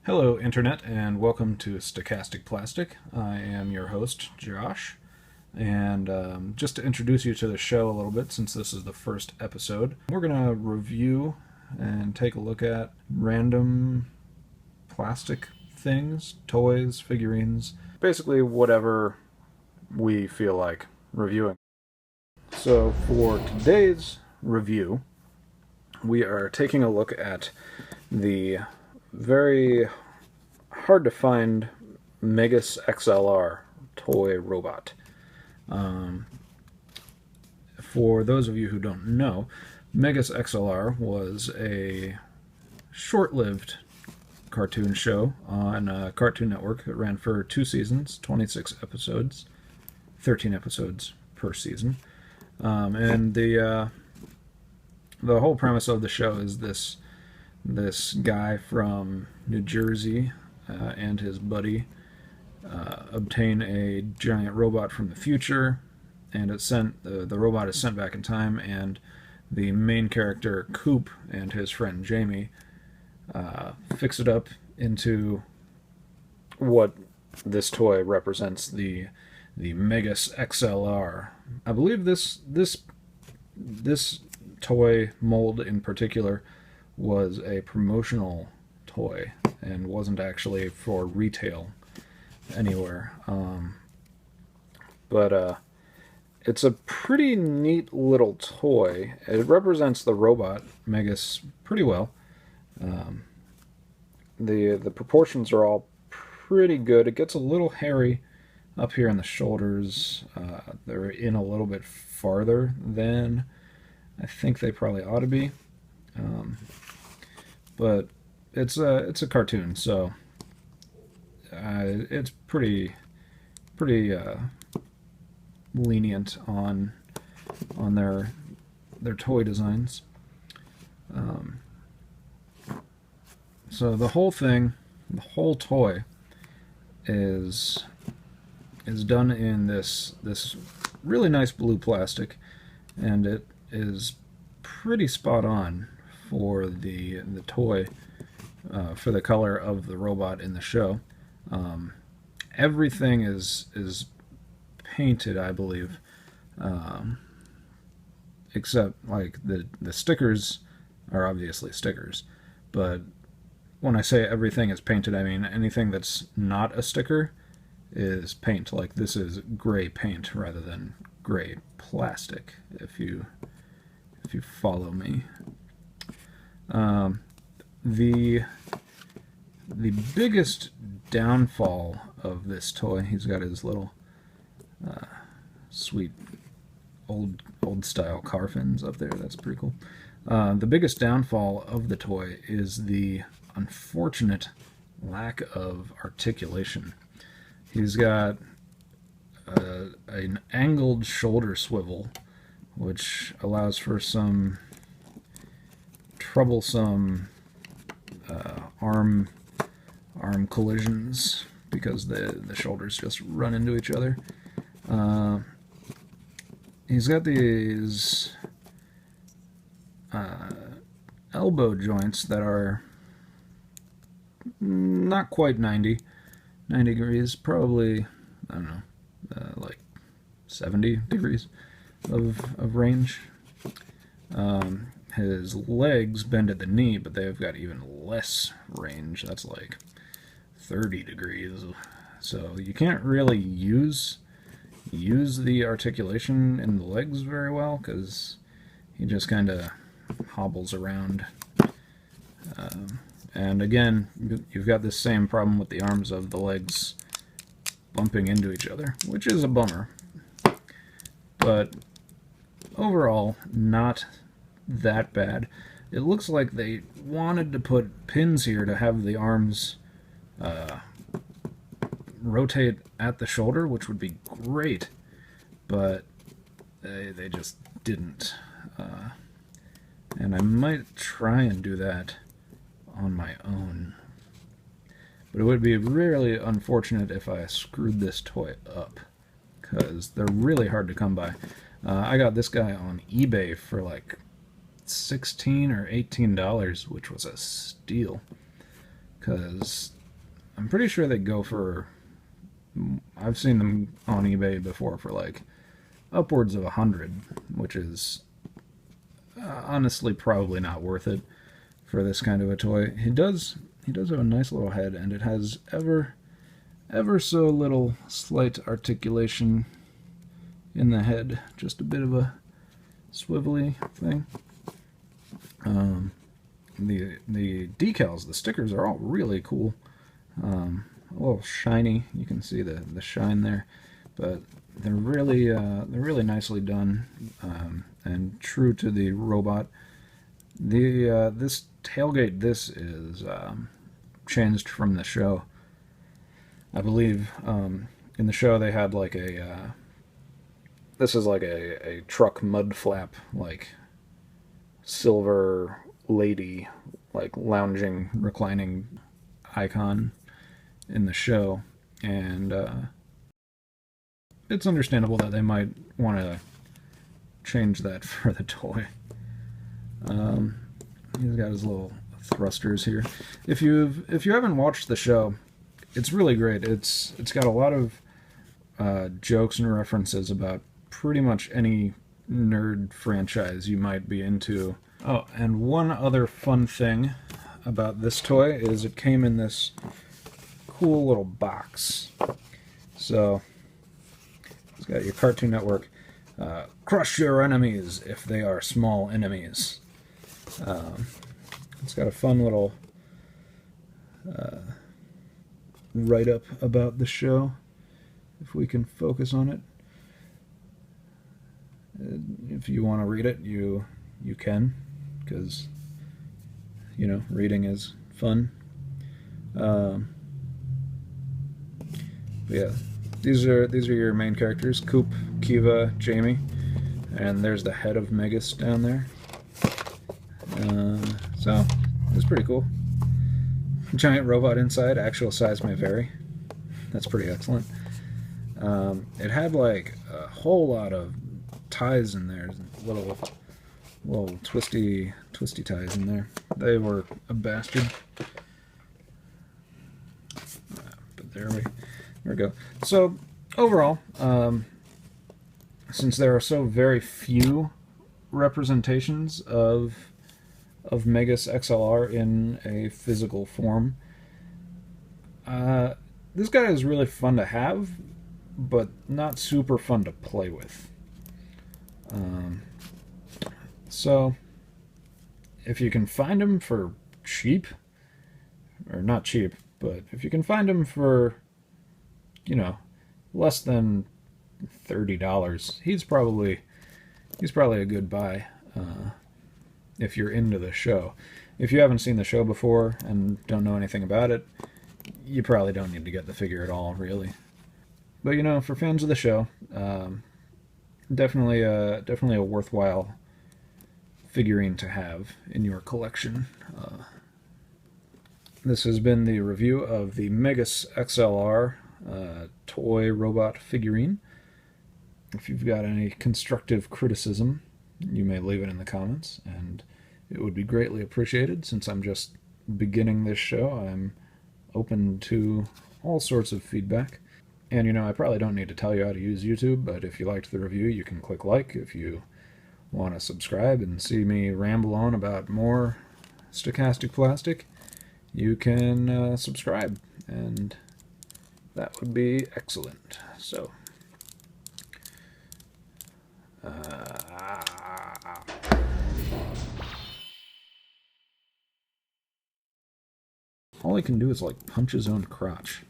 Hello, Internet, and welcome to Stochastic Plastic. I am your host, Josh, and just to introduce you to the show a little bit, since this is the first episode, we're going to review and take a look at random plastic things, toys, figurines, basically whatever we feel like reviewing. So for today's review, we are taking a look at the very hard to find MEGAS XLR toy robot. For those of you who don't know, MEGAS XLR was a short-lived cartoon show on Cartoon Network. It ran for 2 seasons, 26 episodes, 13 episodes per season. And the whole premise of the show is this guy from New Jersey and his buddy obtain a giant robot from the future, and the robot is sent back in time, and the main character Coop and his friend Jamie fix it up into what this toy represents, the MEGAS XLR. I believe this toy mold in particular was a promotional toy and wasn't actually for retail anywhere. But it's a pretty neat little toy. It represents the robot Megas pretty well. The proportions are all pretty good. It gets a little hairy up here in the shoulders. They're in a little bit farther than I think they probably ought to be. But it's a cartoon, so it's pretty lenient on their toy designs. So the whole toy is done in this really nice blue plastic, and it is pretty spot on for the toy, for the color of the robot in the show. Everything is painted, I believe, except like the stickers are obviously stickers. But when I say everything is painted, I mean anything that's not a sticker is paint. Like this is gray paint rather than gray plastic, if you follow me. The biggest downfall of this toy, he's got his little sweet old style car fins up there. That's pretty cool. The biggest downfall of the toy is the unfortunate lack of articulation. He's got an angled shoulder swivel, which allows for some troublesome arm collisions because the shoulders just run into each other. He's got these elbow joints that are not quite 90 degrees, probably, I don't know, like 70 degrees of range. His legs bend at the knee, but they've got even less range. That's like 30 degrees. So you can't really use the articulation in the legs very well, because he just kind of hobbles around. And again, you've got this same problem with the arms of the legs bumping into each other, which is a bummer. But overall, not that bad. It looks like they wanted to put pins here to have the arms rotate at the shoulder, which would be great, but they just didn't. And I might try and do that on my own, but it would be really unfortunate if I screwed this toy up, because they're really hard to come by. I got this guy on eBay for like $16 or $18, which was a steal. because I'm pretty sure they go for... I've seen them on eBay before for like upwards of 100, which is honestly probably not worth it for this kind of a toy. He does have a nice little head, and it has ever so little slight articulation in the head, just a bit of a swivelly thing. The decals, the stickers are all really cool. A little shiny, you can see the shine there, but they're really nicely done, and true to the robot. This tailgate, this is changed from the show. I believe in the show they had like a this is like a truck mud flap, like silver lady, like lounging, reclining icon in the show, and it's understandable that they might want to change that for the toy. He's got his little thrusters here. If you haven't watched the show, it's really great. It's got a lot of jokes and references about pretty much any nerd franchise you might be into. Oh, and one other fun thing about this toy is it came in this cool little box. So it's got your Cartoon Network, crush your enemies if they are small enemies. It's got a fun little write-up about the show, if we can focus on it. If you want to read it, you can, because, you know, reading is fun. But yeah, these are your main characters: Coop, Kiva, Jamie, and there's the head of Megas down there. So it's pretty cool. Giant robot inside. Actual size may vary. That's pretty excellent. It had like a whole lot of ties in there, little twisty ties in there. They were a bastard. But there we go. So overall, since there are so very few representations of MEGAS XLR in a physical form, this guy is really fun to have, but not super fun to play with. So if you can find him for cheap, or not cheap, but if you can find him for, you know, less than $30, he's probably a good buy. If you're into the show. If you haven't seen the show before and don't know anything about it, you probably don't need to get the figure at all, really. But, you know, for fans of the show, definitely a worthwhile figurine to have in your collection. This has been the review of the MEGAS XLR toy robot figurine. If you've got any constructive criticism, you may leave it in the comments, and it would be greatly appreciated. Since I'm just beginning this show, I'm open to all sorts of feedback. And, you know, I probably don't need to tell you how to use YouTube, but if you liked the review, you can click like. If you want to subscribe and see me ramble on about more Stochastic plastic, you can subscribe, and that would be excellent. So, all he can do is like punch his own crotch.